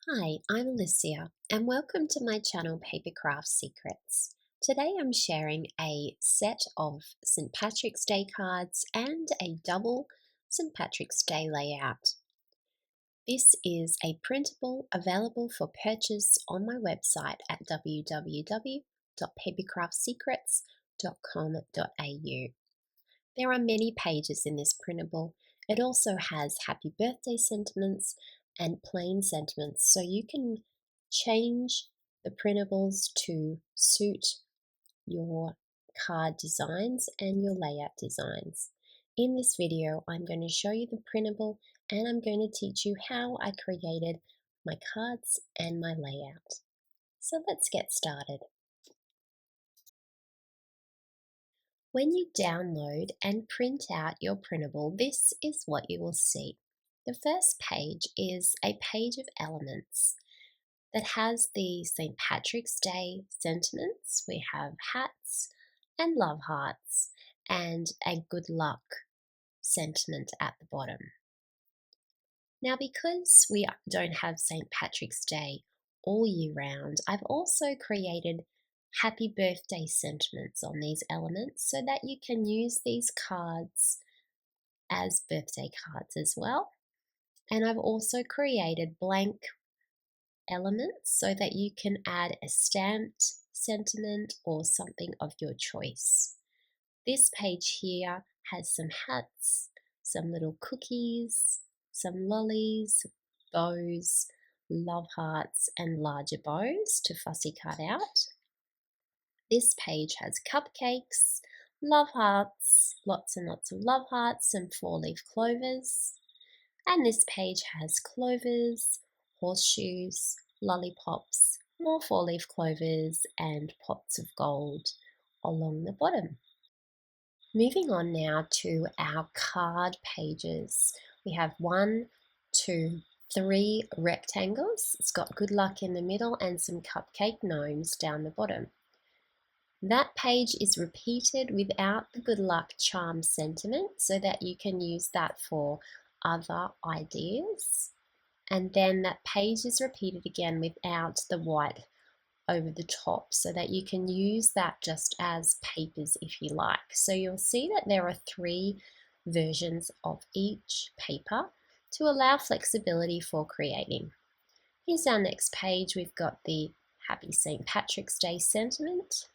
Hi, I'm Alicia, and welcome to my channel Papercraft Secrets. Today I'm sharing a set of St. Patrick's Day cards and a double St. Patrick's Day layout. This is a printable available for purchase on my website at www.papercraftsecrets.com.au. There are many pages in this printable. It also has happy birthday sentiments and plain sentiments, so you can change the printables to suit your card designs and your layout designs. In this video, I'm going to show you the printable and I'm going to teach you how I created my cards and my layout. So let's get started. When you download and print out your printable, this is what you will see. The first page is a page of elements that has the St. Patrick's Day sentiments. We have hats and love hearts and a good luck sentiment at the bottom. Now, because we don't have St. Patrick's Day all year round, I've also created happy birthday sentiments on these elements so that you can use these cards as birthday cards as well. And I've also created blank elements so that you can add a stamped sentiment or something of your choice. This page here has some hats, some little cookies, some lollies, bows, love hearts, and larger bows to fussy cut out. This page has cupcakes, love hearts, lots and lots of love hearts, some four-leaf clovers. And this page has clovers, horseshoes, lollipops, more four-leaf clovers, and pots of gold along the bottom. Moving on now to our card pages. We have 1, 2, 3 rectangles. It's got good luck in the middle and some cupcake gnomes down the bottom. That page is repeated without the good luck charm sentiment so that you can use that for other ideas. And then that page is repeated again without the white over the top so that you can use that just as papers if you like. So you'll see that there are 3 versions of each paper to allow flexibility for creating. Here's our next page. We've got the Happy St. Patrick's Day sentiment.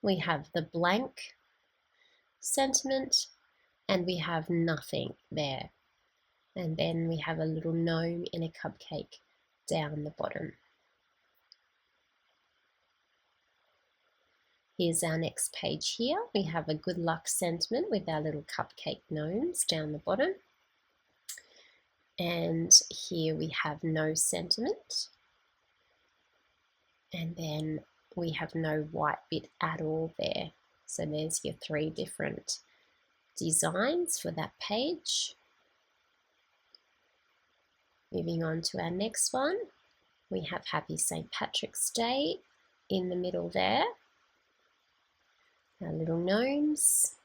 We have the blank sentiment and we have nothing there. And then we have a little gnome in a cupcake down the bottom. Here's our next page here. We have a good luck sentiment with our little cupcake gnomes down the bottom. And here we have no sentiment. And then we have no white bit at all there. So there's your 3 different designs for that page. Moving on to our next one, we have Happy St. Patrick's Day in the middle there. Our little gnomes,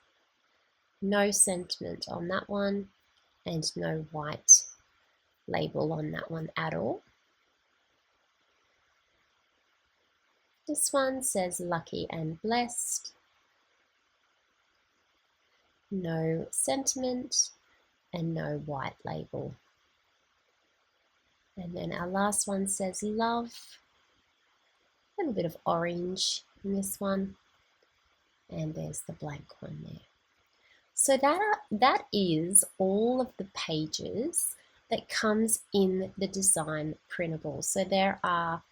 no sentiment on that one, and no white label on that one at all. This one says lucky and blessed, no sentiment, and no white label. And then our last one says love, a little bit of orange in this one, and there's the blank one there. So that is all of the pages that comes in the design printable. So there are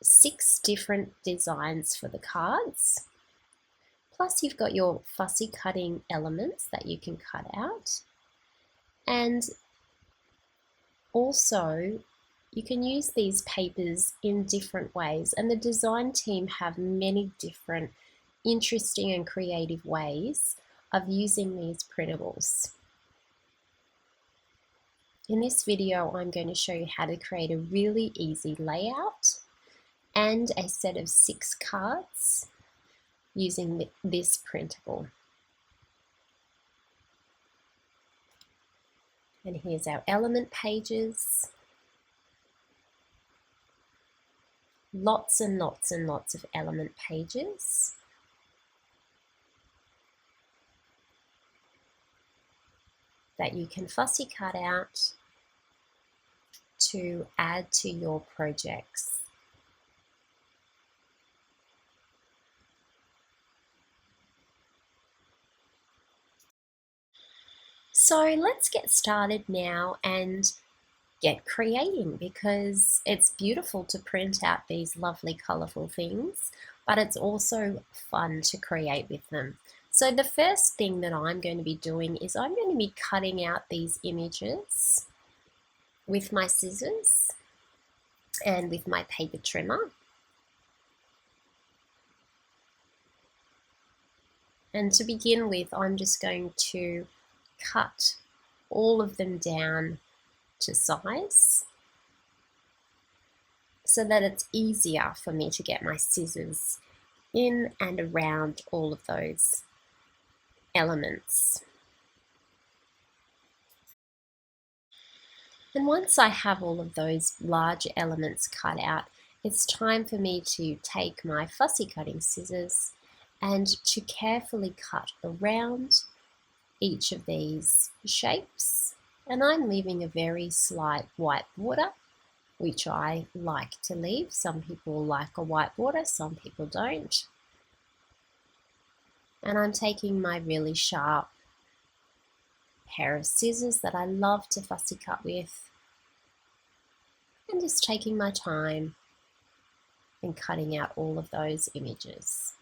6 different designs for the cards. Plus you've got your fussy cutting elements that you can cut out. And also you can use these papers in different ways. And the design team have many different interesting and creative ways of using these printables. In this video, I'm going to show you how to create a really easy layout and a set of 6 cards using this printable. And here's our element pages. lots and lots and lots of element pages that you can fussy cut out to add to your projects. So let's get started now and get creating, because it's beautiful to print out these lovely colorful things, but it's also fun to create with them. So the first thing that I'm going to be doing is I'm going to be cutting out these images with my scissors and with my paper trimmer. And to begin with, I'm just going to cut all of them down to size so that it's easier for me to get my scissors in and around all of those elements. And once I have all of those large elements cut out, it's time for me to take my fussy cutting scissors and to carefully cut around each of these shapes. And I'm leaving a very slight white border, which I like to leave. Some people like a white border, some people don't. And I'm taking my really sharp pair of scissors that I love to fussy cut with, and just taking my time and cutting out all of those images.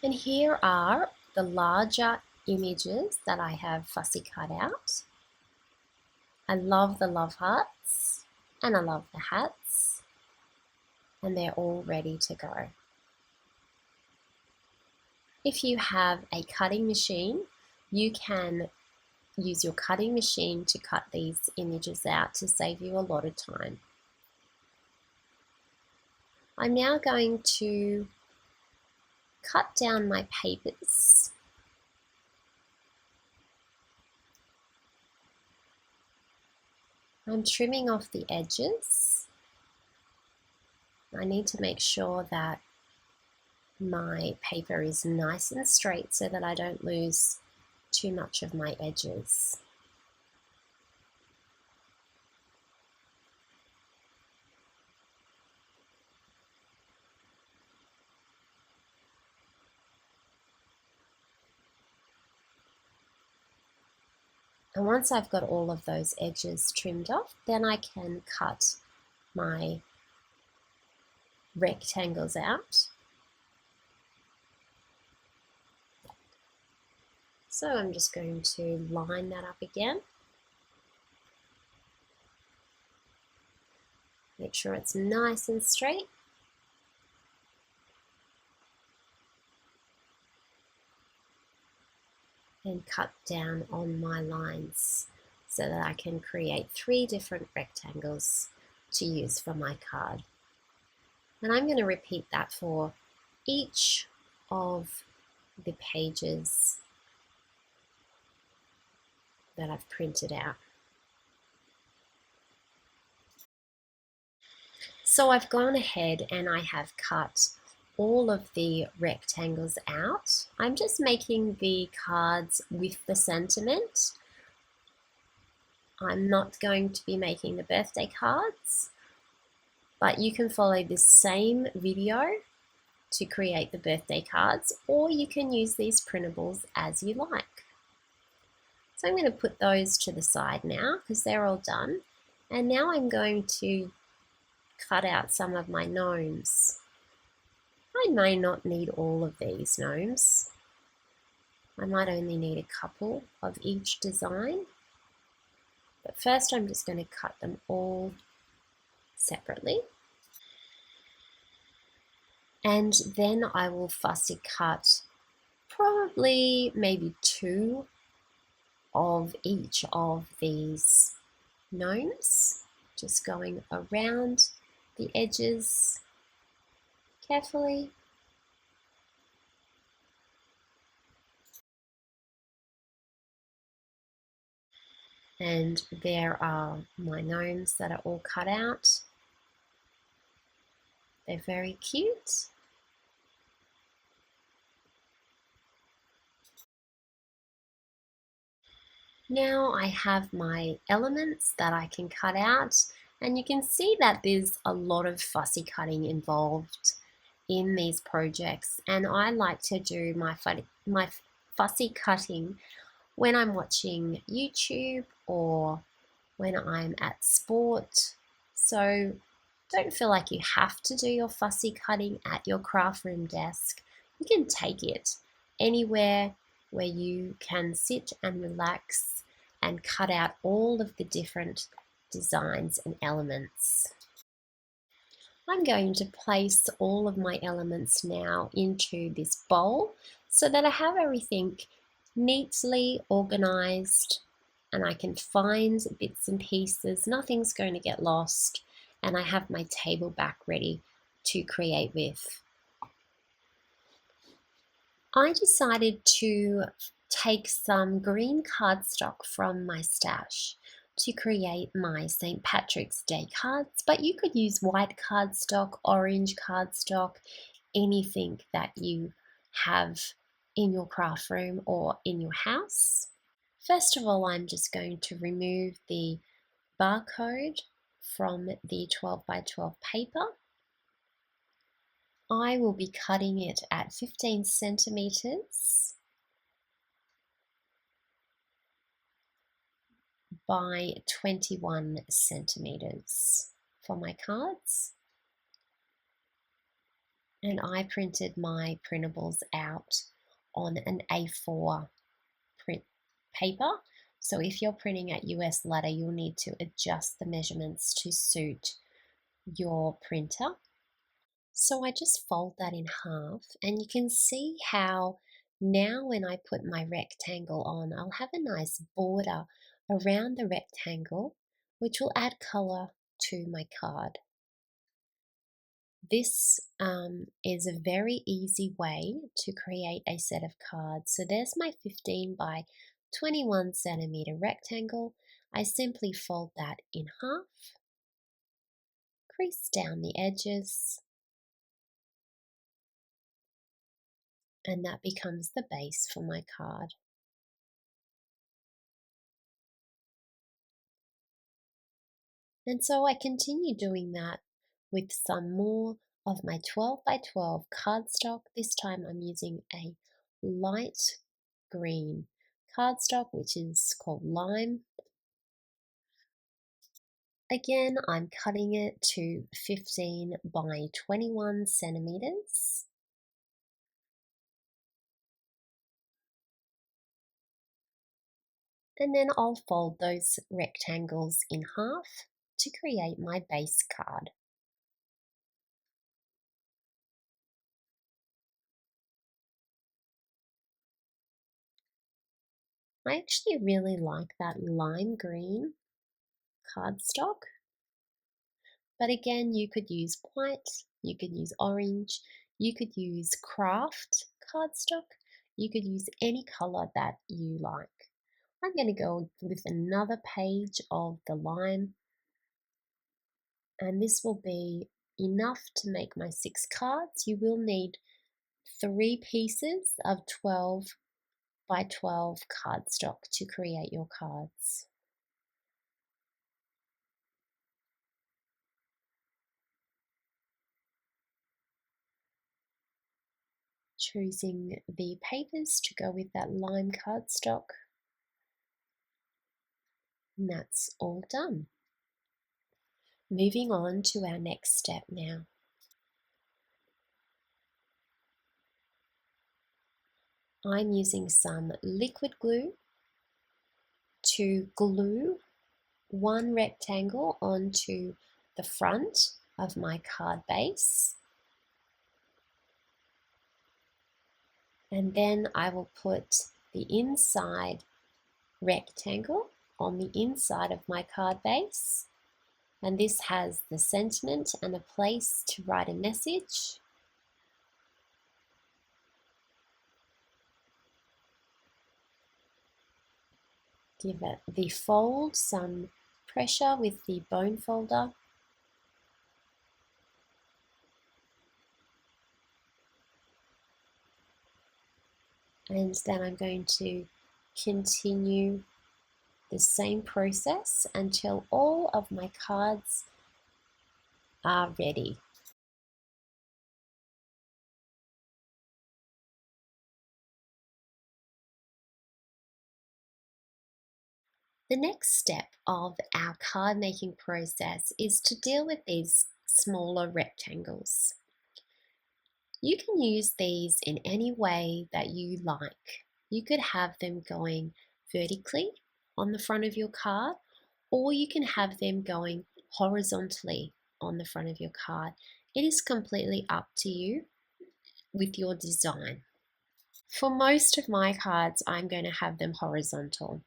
And here are the larger images that I have fussy cut out. I love the love hearts and I love the hats, and they're all ready to go. If you have a cutting machine, you can use your cutting machine to cut these images out to save you a lot of time. I'm now going to cut down my papers. I'm trimming off the edges. I need to make sure that my paper is nice and straight so that I don't lose too much of my edges. And once I've got all of those edges trimmed off, then I can cut my rectangles out. So I'm just going to line that up again. Make sure it's nice and straight. And cut down on my lines so that I can create 3 different rectangles to use for my card. And I'm going to repeat that for each of the pages that I've printed out. So I've gone ahead and I have cut all of the rectangles out. I'm just making the cards with the sentiment. I'm not going to be making the birthday cards, but you can follow this same video to create the birthday cards, or you can use these printables as you like. So I'm going to put those to the side now because they're all done. And now I'm going to cut out some of my gnomes. I may not need all of these gnomes. I might only need a couple of each design. But first I'm just going to cut them all separately. And then I will fussy cut probably maybe 2 of each of these gnomes, just going around the edges carefully. And there are my gnomes that are all cut out. They're very cute. Now I have my elements that I can cut out, and you can see that there's a lot of fussy cutting involved in these projects, and I like to do my fussy cutting when I'm watching YouTube or when I'm at sport. So don't feel like you have to do your fussy cutting at your craft room desk. You can take it anywhere where you can sit and relax and cut out all of the different designs and elements. I'm going to place all of my elements now into this bowl so that I have everything neatly organized and I can find bits and pieces. Nothing's going to get lost, and I have my table back ready to create with. I decided to take some green cardstock from my stash to create my St. Patrick's Day cards, but you could use white cardstock, orange cardstock, anything that you have in your craft room or in your house. First of all, I'm just going to remove the barcode from the 12 by 12 paper. I will be cutting it at 15 centimeters by 21 centimeters for my cards. And I printed my printables out on an A4 print paper. So if you're printing at US letter, you'll need to adjust the measurements to suit your printer. So I just fold that in half, and you can see how now when I put my rectangle on, I'll have a nice border around the rectangle, which will add color to my card. This is a very easy way to create a set of cards. So there's my 15 by 21 centimeter rectangle. I simply fold that in half, crease down the edges, and that becomes the base for my card. And so I continue doing that with some more of my 12 by 12 cardstock. This time I'm using a light green cardstock, which is called lime. Again, I'm cutting it to 15 by 21 centimeters. And then I'll fold those rectangles in half to create my base card. I actually really like that lime green cardstock. But again, you could use white, you could use orange, you could use craft cardstock, you could use any color that you like. I'm going to go with another page of the lime, and this will be enough to make my 6 cards. You will need 3 pieces of 12 by 12 cardstock to create your cards. Choosing the papers to go with that lime cardstock. And that's all done. Moving on to our next step now. I'm using some liquid glue to glue one rectangle onto the front of my card base. And then I will put the inside rectangle on the inside of my card base. And this has the sentiment and a place to write a message. Give it the fold some pressure with the bone folder. And then I'm going to continue the same process until all of my cards are ready. The next step of our card making process is to deal with these smaller rectangles. You can use these in any way that you like. You could have them going vertically on the front of your card, or you can have them going horizontally on the front of your card. It is completely up to you with your design. For most of my cards, I'm going to have them horizontal.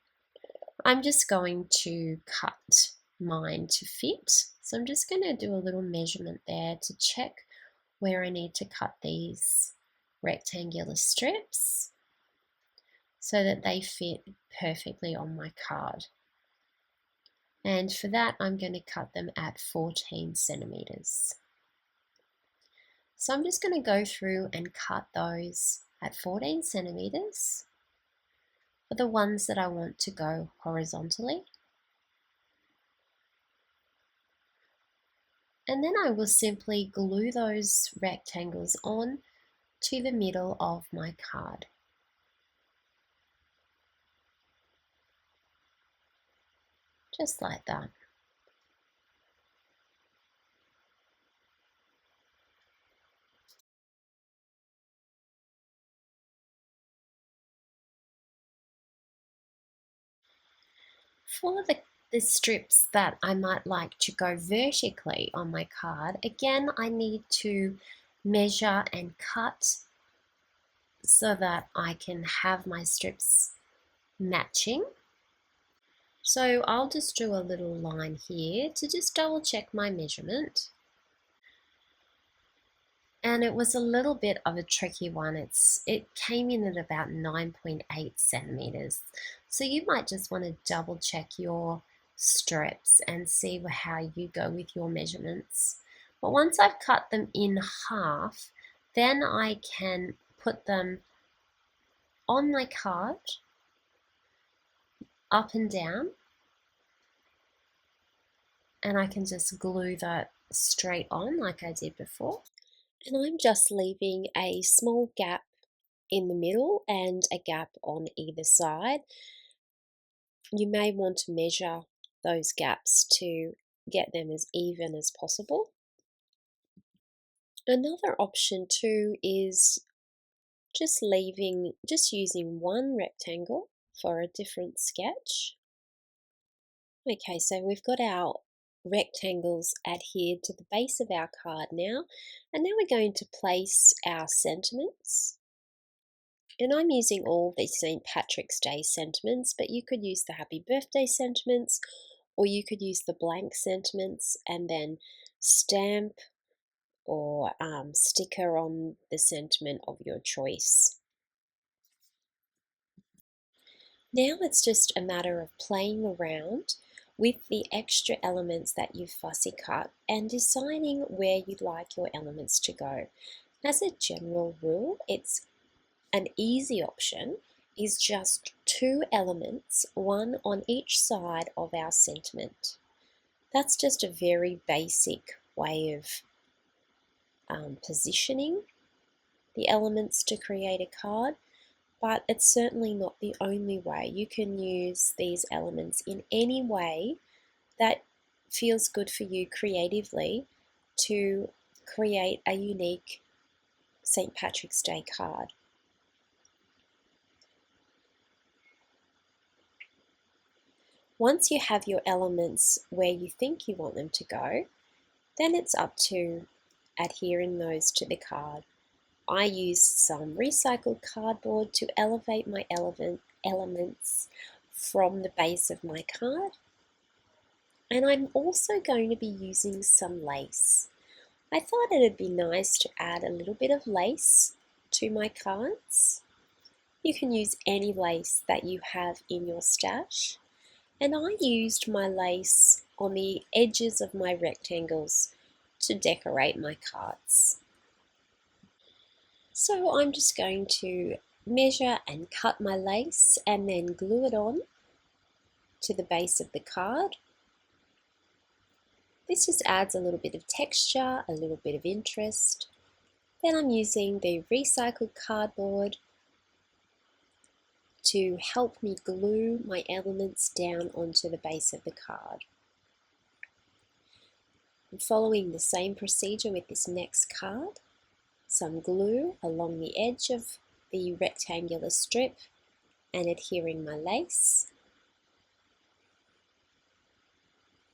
I'm just going to cut mine to fit. So I'm just going to do a little measurement there to check where I need to cut these rectangular strips so that they fit perfectly on my card. And for that, I'm going to cut them at 14 centimeters. So I'm just going to go through and cut those at 14 centimeters for the ones that I want to go horizontally. And then I will simply glue those rectangles on to the middle of my card. Just like that. For the strips that I might like to go vertically on my card, again, I need to measure and cut so that I can have my strips matching. So I'll just do a little line here to just double check my measurement. And it was a little bit of a tricky one. It came in at about 9.8 centimeters. So you might just want to double check your strips and see how you go with your measurements. But once I've cut them in half, then I can put them on my card, up and down, and I can just glue that straight on like I did before. And I'm just leaving a small gap in the middle and a gap on either side. You may want to measure those gaps to get them as even as possible. Another option too is just using one rectangle for a different sketch. Okay, so we've got our rectangles adhered to the base of our card now, and now we're going to place our sentiments. And I'm using all the St. Patrick's Day sentiments, but you could use the Happy Birthday sentiments, or you could use the blank sentiments and then stamp or sticker on the sentiment of your choice. Now it's just a matter of playing around with the extra elements that you've fussy cut and deciding where you'd like your elements to go. As a general rule, an easy option is just 2 elements, one on each side of our sentiment. That's just a very basic way of positioning the elements to create a card, but it's certainly not the only way. You can use these elements in any way that feels good for you creatively to create a unique St. Patrick's Day card. Once you have your elements where you think you want them to go, then it's up to adhering those to the card. I used some recycled cardboard to elevate my elements from the base of my card. And I'm also going to be using some lace. I thought it'd be nice to add a little bit of lace to my cards. You can use any lace that you have in your stash. And I used my lace on the edges of my rectangles to decorate my cards. So I'm just going to measure and cut my lace and then glue it on to the base of the card. This just adds a little bit of texture, a little bit of interest. Then I'm using the recycled cardboard to help me glue my elements down onto the base of the card. I'm following the same procedure with this next card. Some glue along the edge of the rectangular strip and adhering my lace.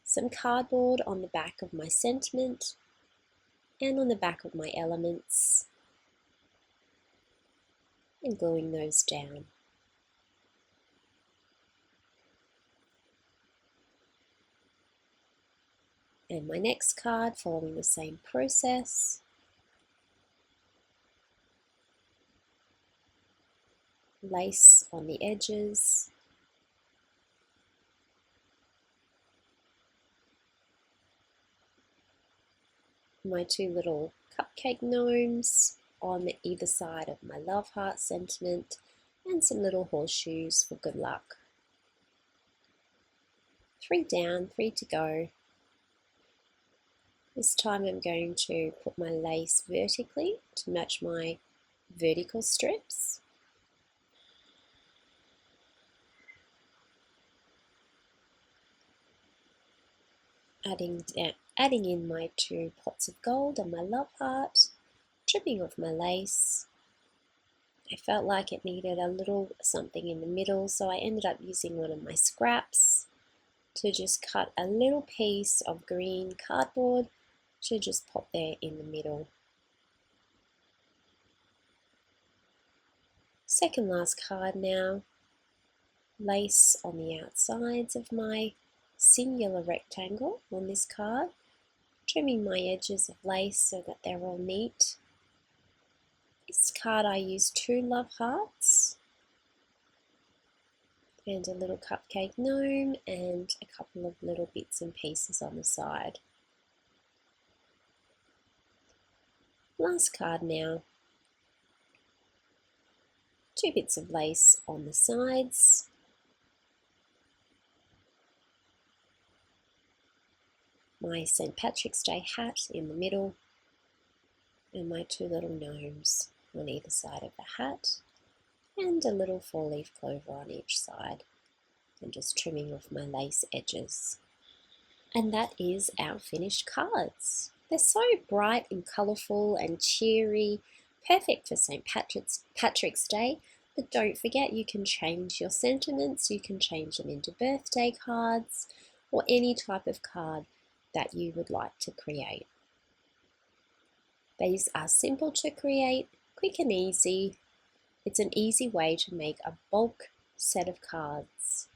Some cardboard on the back of my sentiment and on the back of my elements, and gluing those down. And my next card, following the same process. Lace on the edges. My two little cupcake gnomes on either side of my love heart sentiment, and some little horseshoes for good luck. 3 down, 3 to go. This time I'm going to put my lace vertically to match my vertical strips. Adding in my 2 pots of gold and my love heart, trimming off my lace. I felt like it needed a little something in the middle, so I ended up using one of my scraps to just cut a little piece of green cardboard to just pop there in the middle. Second last card now. Lace on the outsides of my singular rectangle on this card, trimming my edges of lace so that they're all neat. This card I used 2 love hearts and a little cupcake gnome and a couple of little bits and pieces on the side. Last card now. 2 bits of lace on the sides. My St. Patrick's Day hat in the middle, and my 2 little gnomes on either side of the hat, and a little 4-leaf clover on each side, and just trimming off my lace edges. And that is our finished cards. They're so bright and colourful and cheery, perfect for St. Patrick's Day. But don't forget, you can change your sentiments, you can change them into birthday cards or any type of card that you would like to create. These are simple to create, quick and easy. It's an easy way to make a bulk set of cards,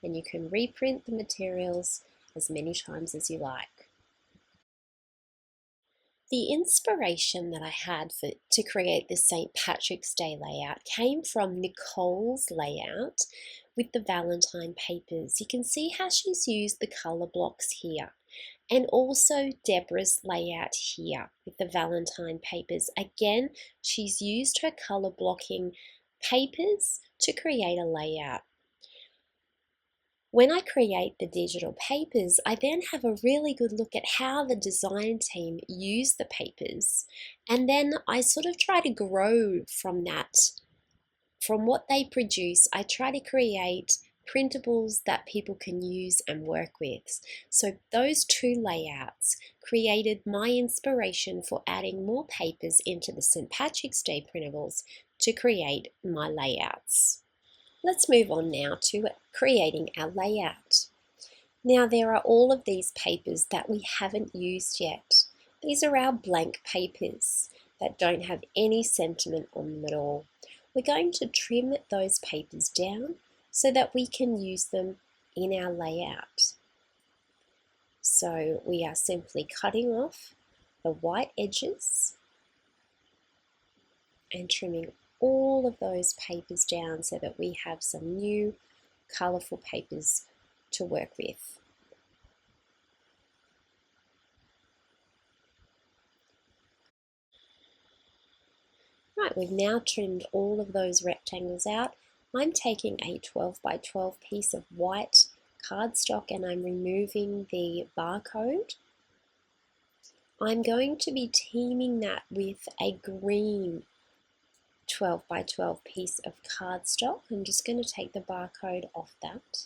and you can reprint the materials as many times as you like. The inspiration that I had to create this St. Patrick's Day layout came from Nicole's layout with the Valentine papers. You can see how she's used the colour blocks here, and also Deborah's layout here with the Valentine papers. Again, she's used her colour blocking papers to create a layout. When I create the digital papers, I then have a really good look at how the design team use the papers, and then I sort of try to grow from that. From what they produce, I try to create printables that people can use and work with. So those 2 layouts created my inspiration for adding more papers into the St. Patrick's Day printables to create my layouts. Let's move on now to creating our layout. Now there are all of these papers that we haven't used yet. These are our blank papers that don't have any sentiment on them at all. We're going to trim those papers down so that we can use them in our layout. So we are simply cutting off the white edges and trimming all of those papers down so that we have some new colourful papers to work with. Right, we've now trimmed all of those rectangles out. I'm taking a 12 by 12 piece of white cardstock and I'm removing the barcode. I'm going to be teaming that with a green 12 by 12 piece of cardstock. I'm just going to take the barcode off that.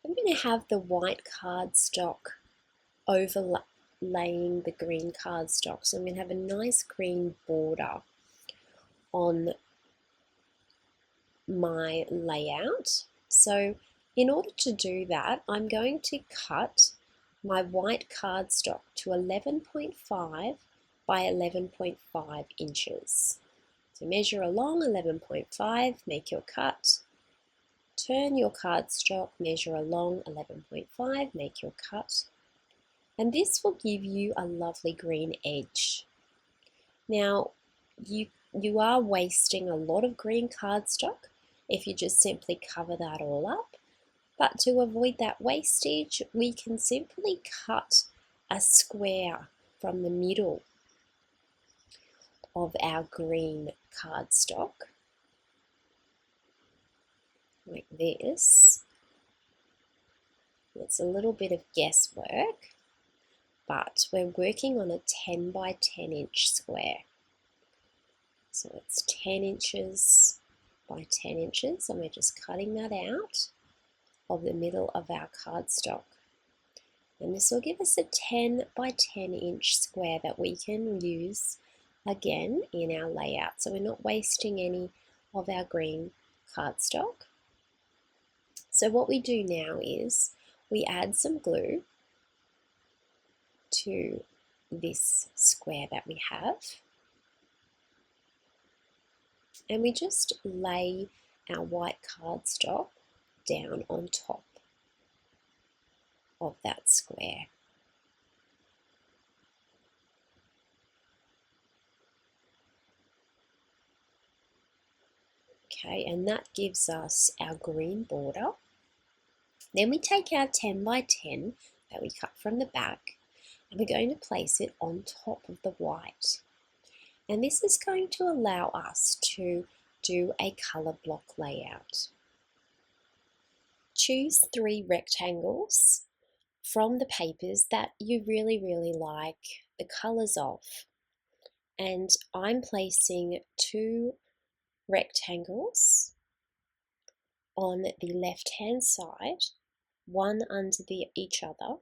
I'm going to have the white cardstock overlaying the green cardstock. So I'm going to have a nice green border on my layout. So in order to do that, I'm going to cut my white cardstock to 11.5 by 11.5 inches. So measure along 11.5, make your cut, turn your cardstock, measure along 11.5, make your cut, and this will give you a lovely green edge. Now, you are wasting a lot of green cardstock if you just simply cover that all up, but to avoid that wastage, we can simply cut a square from the middle of our green cardstock, like this. It's a little bit of guesswork, but we're working on a 10 by 10 inch square. So it's 10 inches by 10 inches, and we're just cutting that out of the middle of our cardstock. And this will give us a 10 by 10 inch square that we can use again in our layout. So we're not wasting any of our green cardstock. So what we do now is we add some glue to this square that we have, and we just lay our white cardstock down on top of that square. Okay, and that gives us our green border. Then we take our 10 by 10 that we cut from the back, and we're going to place it on top of the white. And this is going to allow us to do a colour block layout. Choose 3 rectangles from the papers that you really like the colours of. And I'm placing 2 rectangles on the left hand side, one under each other,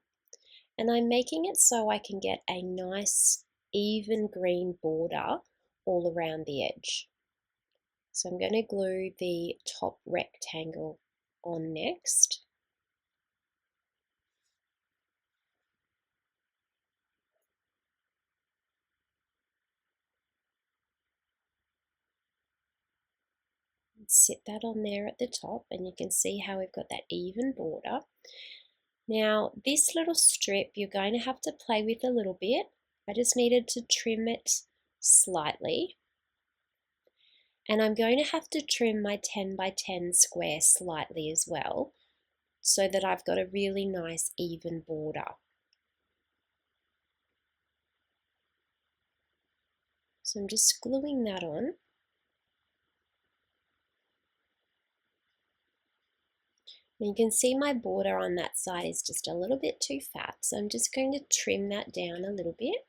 and I'm making it so I can get a nice even green border all around the edge. So I'm going to glue the top rectangle on next. Sit that on there at the top, and you can see how we've got that even border. Now this little strip you're going to have to play with a little bit. I just needed to trim it slightly, and I'm going to have to trim my 10 by 10 square slightly as well, so that I've got a really nice even border. So I'm just gluing that on. And you can see my border on that side is just a little bit too fat, so I'm just going to trim that down a little bit.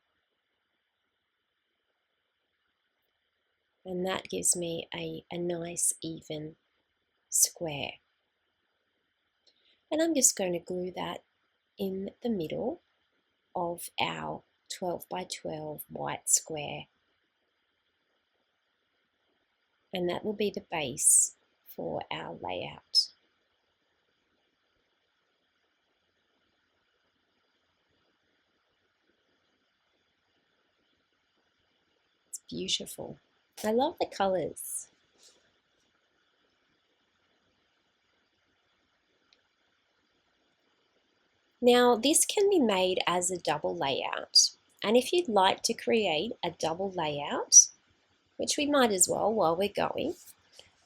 And that gives me a nice even square. And I'm just going to glue that in the middle of our 12 by 12 white square. And that will be the base for our layout. It's beautiful. I love the colours. Now this can be made as a double layout, and if you'd like to create a double layout, which we might as well while we're going,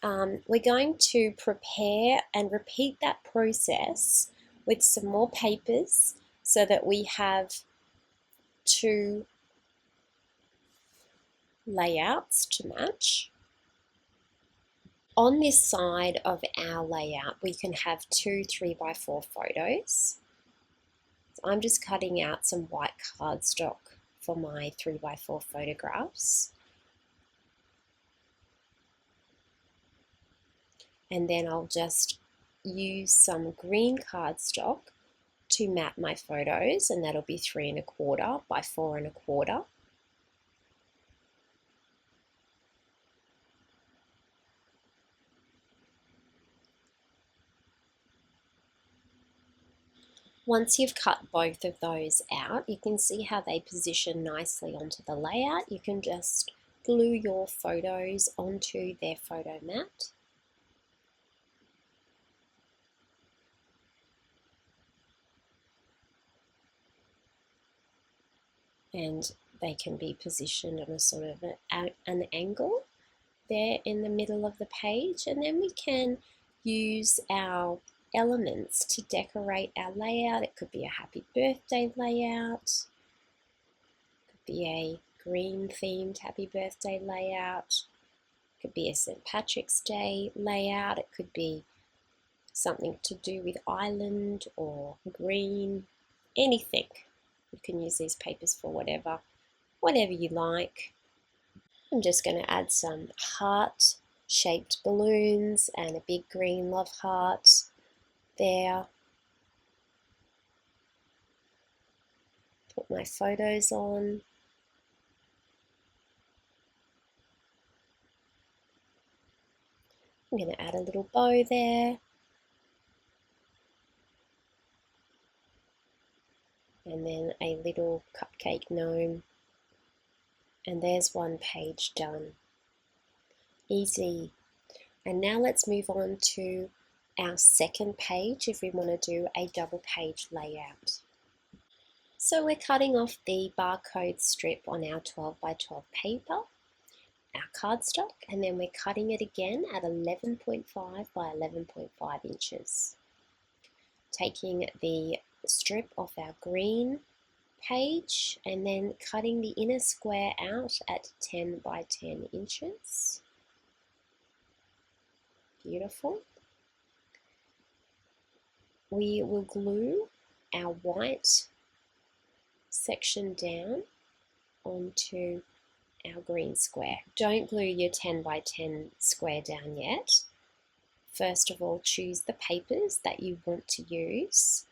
we're going to prepare and repeat that process with some more papers so that we have 2 layouts to match. On this side of our layout, we can have two 3x4 photos. So I'm just cutting out some white cardstock for my 3x4 photographs. And then I'll just use some green cardstock to map my photos, and that'll be 3 1/4 by 4 1/4. Once you've cut both of those out, you can see how they position nicely onto the layout. You can just glue your photos onto their photo mat. And they can be positioned on a sort of an angle there in the middle of the page. And then we can use our elements to decorate our layout. It could be a happy birthday layout, it could be a green themed happy birthday layout, it could be a St. Patrick's Day layout, it could be something to do with Ireland or green, anything. You can use these papers for whatever you like. I'm just going to add some heart-shaped balloons and a big green love heart there. Put my photos on. I'm going to add a little bow there. And then a little cupcake gnome. And there's one page done. Easy. And now let's move on to our second page if we want to do a double page layout. So we're cutting off the barcode strip on our 12x12 paper, our cardstock, and then we're cutting it again at 11.5 by 11.5 inches. Taking the strip off our green page and then cutting the inner square out at 10 by 10 inches. Beautiful. We will glue our white section down onto our green square. Don't glue your 10 by 10 square down yet. First of all, choose the papers that you want to use.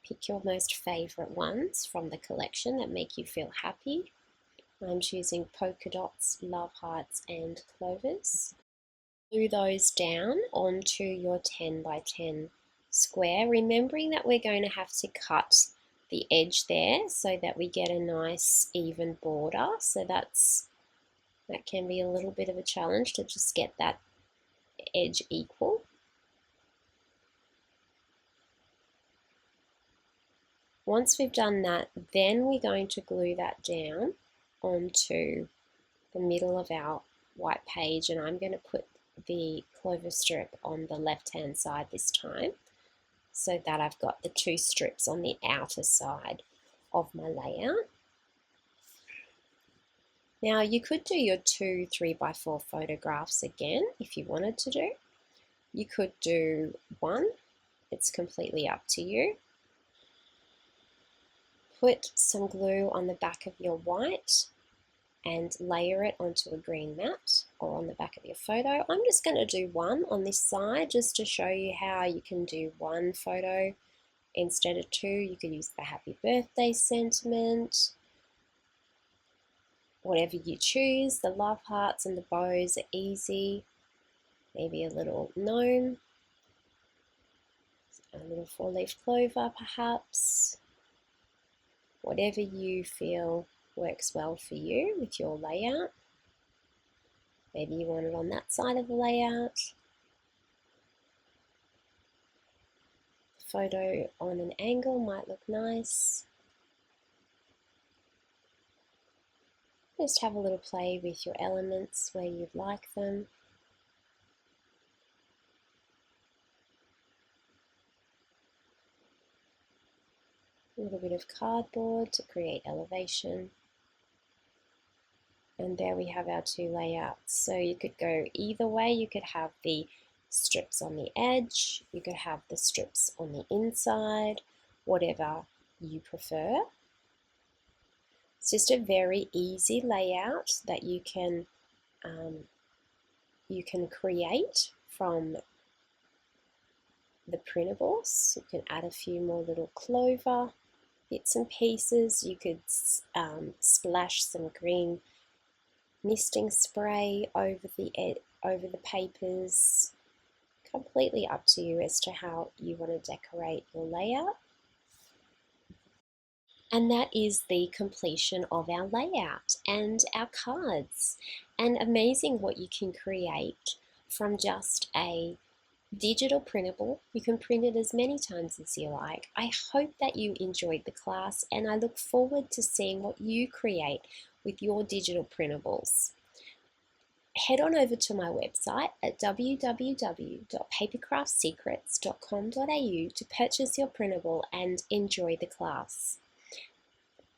Pick your most favourite ones from the collection that make you feel happy. I'm choosing polka dots, love hearts and clovers. Glue those down onto your 10 by 10 square, remembering that we're going to have to cut the edge there so that we get a nice even border. So that can be a little bit of a challenge to just get that edge equal. Once we've done that, then we're going to glue that down onto the middle of our white page, and I'm going to put the clover strip on the left hand side this time so that I've got the two strips on the outer side of my layout. Now you could do your two 3x4 photographs again if you wanted to do. You could do one, it's completely up to you. Put some glue on the back of your white and layer it onto a green mat or on the back of your photo. I'm just going to do one on this side just to show you how you can do one photo instead of two. You could use the happy birthday sentiment, whatever you choose. The love hearts and the bows are easy. Maybe a little gnome, a little 4-leaf clover perhaps. Whatever you feel works well for you with your layout. Maybe you want it on that side of the layout. Photo on an angle might look nice. Just have a little play with your elements where you'd like them. A little bit of cardboard to create elevation. And there we have our two layouts. So you could go either way. You could have the strips on the edge, you could have the strips on the inside, whatever you prefer. It's just a very easy layout that you can create from the printables. You can add a few more little clover bits and pieces. You could splash some green misting spray over the papers. Completely up to you as to how you want to decorate your layout. And that is the completion of our layout and our cards. And amazing what you can create from just a digital printable. You can print it as many times as you like. I hope that you enjoyed the class, and I look forward to seeing what you create with your digital printables. Head on over to my website at www.papercraftsecrets.com.au to purchase your printable and enjoy the class.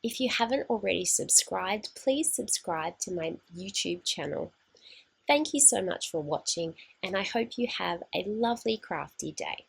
If you haven't already subscribed, please subscribe to my YouTube channel. Thank you so much for watching, and I hope you have a lovely crafty day.